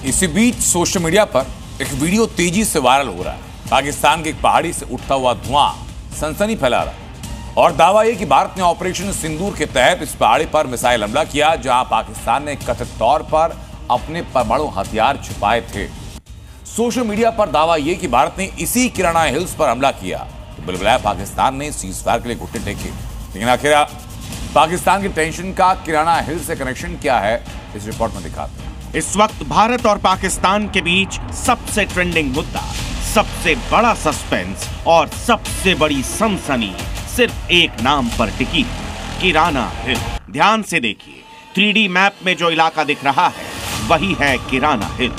इसी बीच social media पर एक वीडियो तेजी से वायरल हो रहा है। पाकिस्तान की एक पहाड़ी से उठता हुआ धुआं सनसनी फैला रहा है और दावा यह कि भारत ने ऑपरेशन सिंदूर के तहत इस पहाड़ी पर मिसाइल हमला किया, जहां पाकिस्तान ने कथित तौर पर अपने परमाणु हथियार छुपाए थे। सोशल मीडिया पर दावा यह कि भारत ने इसी किराना हिल्स पर हमला किया तो बिलबुलाया पाकिस्तान ने सीजफायर के लिए घुटने टेके। लेकिन आखिर पाकिस्तान की टेंशन का किराना हिल से कनेक्शन क्या है, इस रिपोर्ट में दिखाते हैं। इस वक्त भारत और पाकिस्तान के बीच सबसे ट्रेंडिंग मुद्दा, सबसे बड़ा सस्पेंस और सबसे बड़ी सनसनी सिर्फ एक नाम पर टिकी, किराना हिल। ध्यान से देखिए, 3D मैप में जो इलाका दिख रहा है वही है किराना हिल।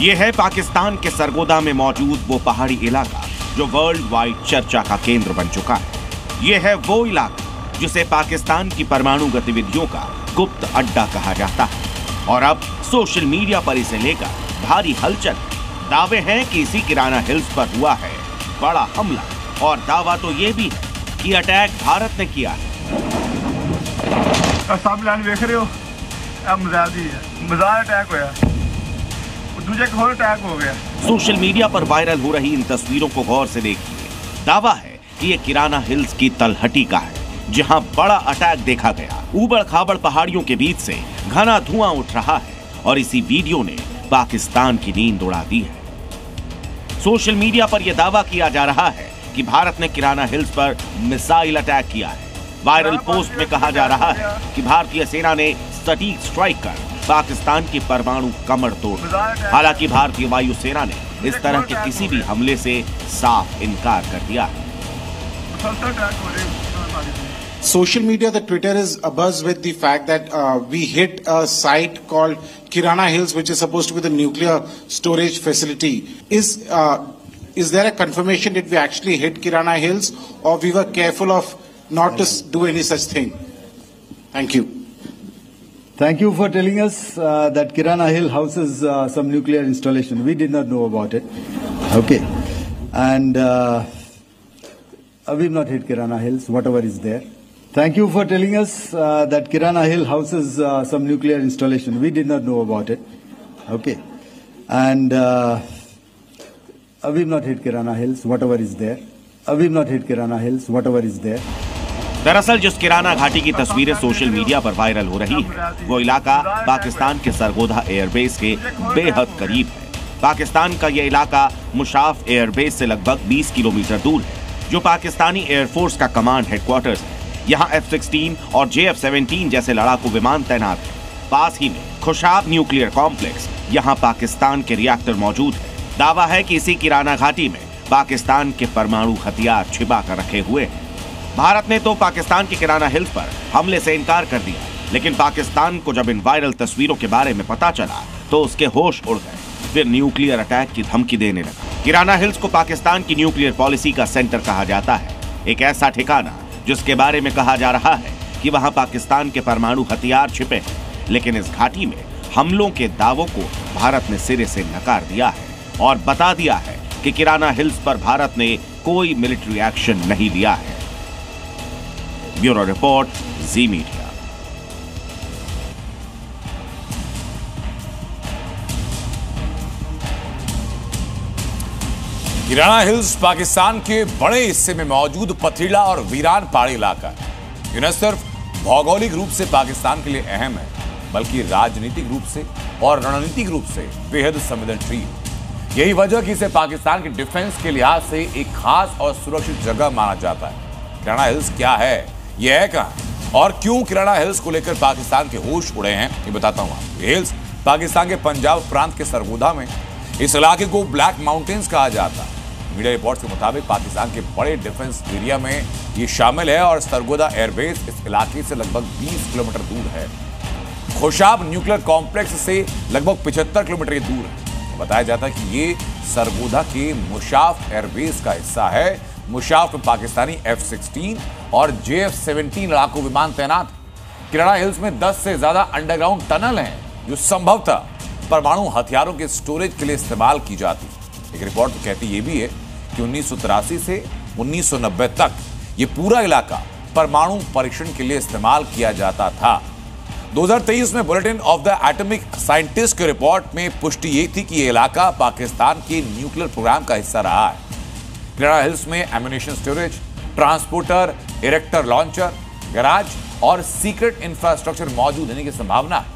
यह है पाकिस्तान के सरगोदा में मौजूद वो पहाड़ी इलाका जो वर्ल्ड वाइड चर्चा का केंद्र बन चुका है। यह है वो इलाका जिसे पाकिस्तान की परमाणु गतिविधियों का गुप्त अड्डा कहा जाता है और अब सोशल मीडिया पर इसे लेकर भारी हलचल। दावे हैं कि इसी किराना हिल्स पर हुआ है बड़ा हमला और दावा तो ये भी है कि अटैक भारत ने किया है। सामने देख रहे हो, मजाक अटैक होया, दूसरे को और अटैक हो गया। सोशल मीडिया पर वायरल हो रही इन तस्वीरों को गौर से देखिए। दावा है कि ये किराना हिल्स की तलहटी का है, जहां बड़ा अटैक देखा गया। ऊबड़ खाबड़ पहाड़ियों के बीच से घना धुआं उठ रहा है और इसी वीडियो ने पाकिस्तान की नींद उड़ा दी है। सोशल मीडिया पर यह दावा किया जा रहा है कि भारत ने किराना हिल्स पर मिसाइल अटैक किया है। वायरल पोस्ट में कहा जा रहा है कि भारतीय सेना ने सटीक स्ट्राइक कर पाकिस्तान की परमाणु कमर तोड़ दी। हालांकि भारतीय वायुसेना ने इस तरह के किसी भी हमले से साफ इनकार कर दिया है। Social media, the Twitter is abuzz with the fact that we hit a site called Kirana Hills, which is supposed to be the nuclear storage facility. Is there a confirmation that we actually hit Kirana Hills, or we were careful of not to do any such thing? Thank you. Thank you for telling us that Kirana Hill houses some nuclear installation. We did not know about it. Okay, and we've not hit Kirana Hills, whatever is there. Thank you for telling us that Kirana Hill houses some nuclear installation. We did not know about it. Okay, and we've not hit Kirana Hills, whatever is there. We've not hit Kirana Hills, whatever is there. दरअसल जिस किराना घाटी की तस्वीरें social media पर viral हो रही है, वो इलाका पाकिस्तान के सरगोदा एयरबेस के बेहद करीब है। पाकिस्तान का यह इलाका मुशाफ एयरबेस से लगभग 20 किलोमीटर दूर है, जो पाकिस्तानी एयरफोर्स का कमांड हेडक्वार्टर्स है। यहाँ F-16 और JF-17 जैसे लड़ाकू विमान तैनात हैं। पास ही में खुशाब न्यूक्लियर कॉम्प्लेक्स, यहाँ पाकिस्तान के रिएक्टर मौजूद है। दावा है कि इसी किराना घाटी में पाकिस्तान के परमाणु हथियार छिपा कर रखे हुए हैं। भारत ने तो पाकिस्तान के किराना हिल्स पर हमले से इनकार कर दिया, लेकिन पाकिस्तान को जब इन वायरल तस्वीरों के बारे में पता चला तो उसके होश उड़ गए, फिर न्यूक्लियर अटैक की धमकी देने लगा। किराना हिल्स को पाकिस्तान की न्यूक्लियर पॉलिसी का सेंटर कहा जाता है, एक ऐसा ठिकाना जिसके बारे में कहा जा रहा है कि वहां पाकिस्तान के परमाणु हथियार छिपे हैं। लेकिन इस घाटी में हमलों के दावों को भारत ने सिरे से नकार दिया है और बता दिया है कि किराना हिल्स पर भारत ने कोई मिलिट्री एक्शन नहीं लिया है। ब्यूरो रिपोर्ट, जी मीडिया। किराना हिल्स पाकिस्तान के बड़े हिस्से में मौजूद पथरीला और वीरान पहाड़ी इलाका है। यह न सिर्फ भौगोलिक रूप से पाकिस्तान के लिए अहम है, बल्कि राजनीतिक रूप से और रणनीतिक रूप से बेहद संवेदनशील। यही वजह कि इसे पाकिस्तान के डिफेंस के लिहाज से एक खास और सुरक्षित जगह माना जाता है। किराना हिल्स क्या है, यह है कहां और क्यों किराना हिल्स को लेकर पाकिस्तान के होश उड़े हैं, ये बताता हूं आपको। ये हिल्स पाकिस्तान के पंजाब प्रांत के सरगोदा में इस इलाके को ब्लैक माउंटेन्स कहा जाता है। मीडिया रिपोर्ट्स के मुताबिक पाकिस्तान के बड़े डिफेंस एरिया में ये शामिल है और सरगोदा एयरबेस इस इलाके से लगभग 20 किलोमीटर दूर है। खुशाब न्यूक्लियर कॉम्प्लेक्स से लगभग 75 किलोमीटर दूर है। बताया जाता है कि ये सरगोदा के मुशाफ एयरबेस का हिस्सा है। मुशाफ में पाकिस्तानी F-16 और JF-17 लड़ाकू विमान तैनात। किराना हिल्स में 10 से ज्यादा अंडरग्राउंड टनल हैं, जो संभवतः परमाणु हथियारों के स्टोरेज के लिए इस्तेमाल की जाती। एक रिपोर्ट तो कहती ये भी है कि 1983 से 1990 तक ये पूरा इलाका परमाणु परीक्षण के लिए इस्तेमाल किया जाता था। 2023 में bulletin of the atomic scientist की रिपोर्ट में पुष्टि ये थी कि यह इलाका पाकिस्तान के न्यूक्लियर प्रोग्राम का हिस्सा रहा है। किराना हिल्स में ammunition storage, transporter, erector launcher, garage और सीक्रेट इंफ्रास्ट्रक्चर मौजूद होने की संभावना है।